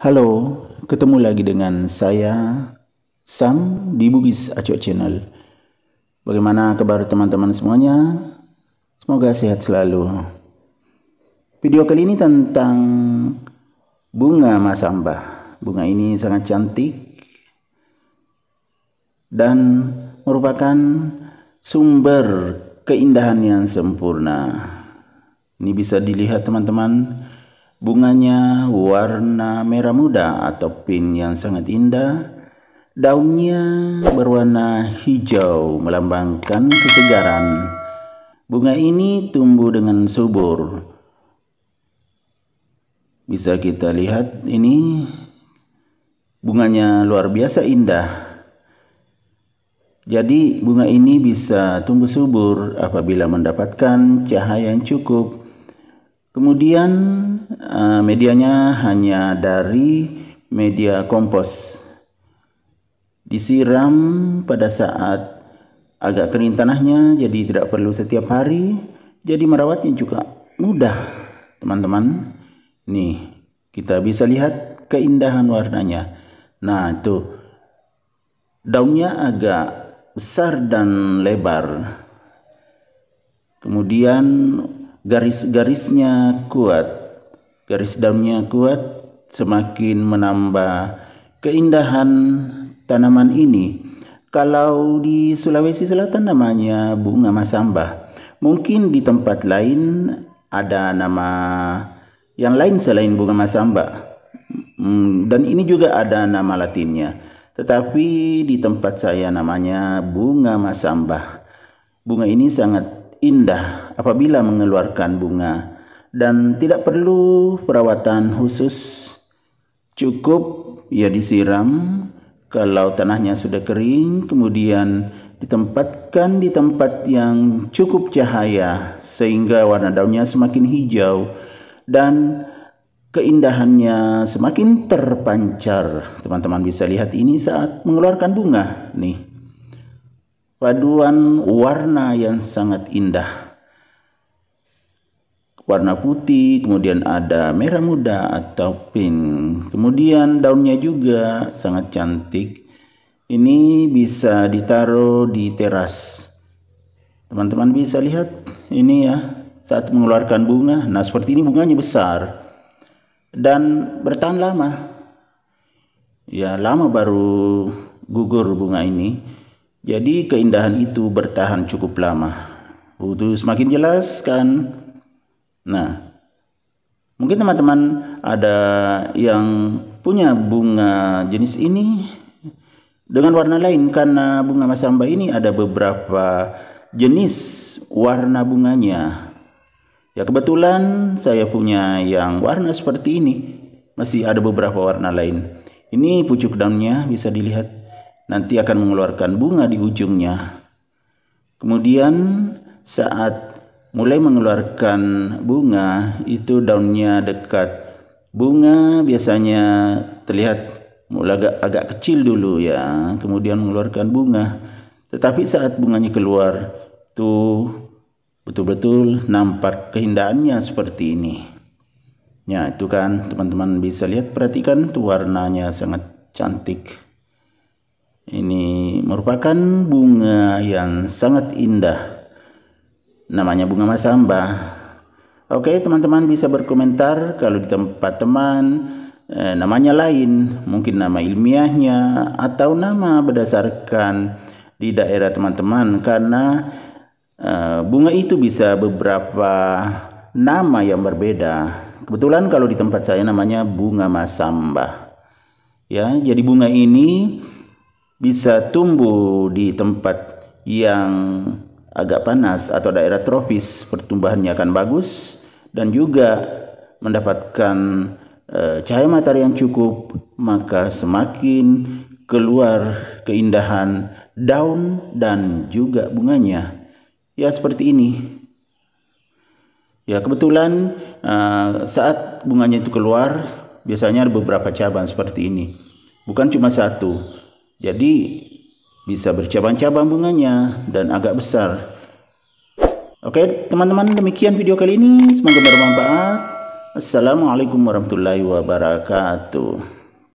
Halo, ketemu lagi dengan saya Sam di Bugis Acok Channel. Bagaimana kabar teman-teman semuanya? Semoga sehat selalu. Video kali ini tentang bunga masamba. Bunga ini sangat cantik dan merupakan sumber keindahan yang sempurna. Ini bisa dilihat teman-teman. Bunganya warna merah muda atau pink yang sangat indah. Daunnya berwarna hijau melambangkan kesegaran. Bunga ini tumbuh dengan subur. Bisa kita lihat ini bunganya luar biasa indah. Jadi bunga ini bisa tumbuh subur apabila mendapatkan cahaya yang cukup. Kemudian medianya hanya dari media kompos. Disiram pada saat agak kering tanahnya, jadi tidak perlu setiap hari. Jadi merawatnya juga mudah, teman-teman. Nih, kita bisa lihat keindahan warnanya. Nah, itu daunnya agak besar dan lebar. Kemudian garis-garisnya kuat, garis daunnya kuat, semakin menambah keindahan tanaman ini. Kalau di Sulawesi Selatan namanya bunga masamba. Mungkin di tempat lain ada nama yang lain selain bunga masamba. Dan ini juga ada nama latinnya. Tetapi di tempat saya namanya bunga masamba. Bunga ini sangat indah apabila mengeluarkan bunga dan tidak perlu perawatan khusus, cukup ya disiram kalau tanahnya sudah kering, kemudian ditempatkan di tempat yang cukup cahaya sehingga warna daunnya semakin hijau dan keindahannya semakin terpancar. Teman-teman bisa lihat ini saat mengeluarkan bunga nih. Paduan warna yang sangat indah. Warna putih, kemudian ada merah muda atau pink. Kemudian daunnya juga sangat cantik. Ini bisa ditaruh di teras. Teman-teman bisa lihat ini ya saat mengeluarkan bunga. Nah, seperti ini bunganya besar dan bertahan lama. Ya, lama baru gugur bunga ini. Jadi keindahan itu bertahan cukup lama. Itu semakin jelas kan. Nah, mungkin teman-teman ada yang punya bunga jenis ini dengan warna lain. Karena bunga masamba ini ada beberapa jenis warna bunganya. Ya kebetulan saya punya yang warna seperti ini. Masih ada beberapa warna lain. Ini pucuk daunnya bisa dilihat. Nanti akan mengeluarkan bunga di ujungnya. Kemudian saat mulai mengeluarkan bunga, itu daunnya dekat bunga biasanya terlihat mulai agak kecil dulu ya, kemudian mengeluarkan bunga. Tetapi saat bunganya keluar, tuh betul-betul nampak keindahannya seperti ini. Ya, itu kan teman-teman bisa lihat, perhatikan tuh warnanya sangat cantik. Ini merupakan bunga yang sangat indah. Namanya bunga masamba. Oke, teman-teman bisa berkomentar kalau di tempat teman namanya lain, mungkin nama ilmiahnya atau nama berdasarkan di daerah teman-teman, karena bunga itu bisa beberapa nama yang berbeda. Kebetulan kalau di tempat saya namanya bunga masamba. Ya, jadi bunga ini bisa tumbuh di tempat yang agak panas atau daerah tropis, pertumbuhannya akan bagus dan juga mendapatkan cahaya matahari yang cukup, maka semakin keluar keindahan daun dan juga bunganya. Ya seperti ini. Ya kebetulan saat bunganya itu keluar biasanya ada beberapa cabang seperti ini. Bukan cuma satu. Jadi bisa bercabang-cabang bunganya dan agak besar. Oke teman-teman, demikian video kali ini. Semoga bermanfaat. Assalamualaikum warahmatullahi wabarakatuh.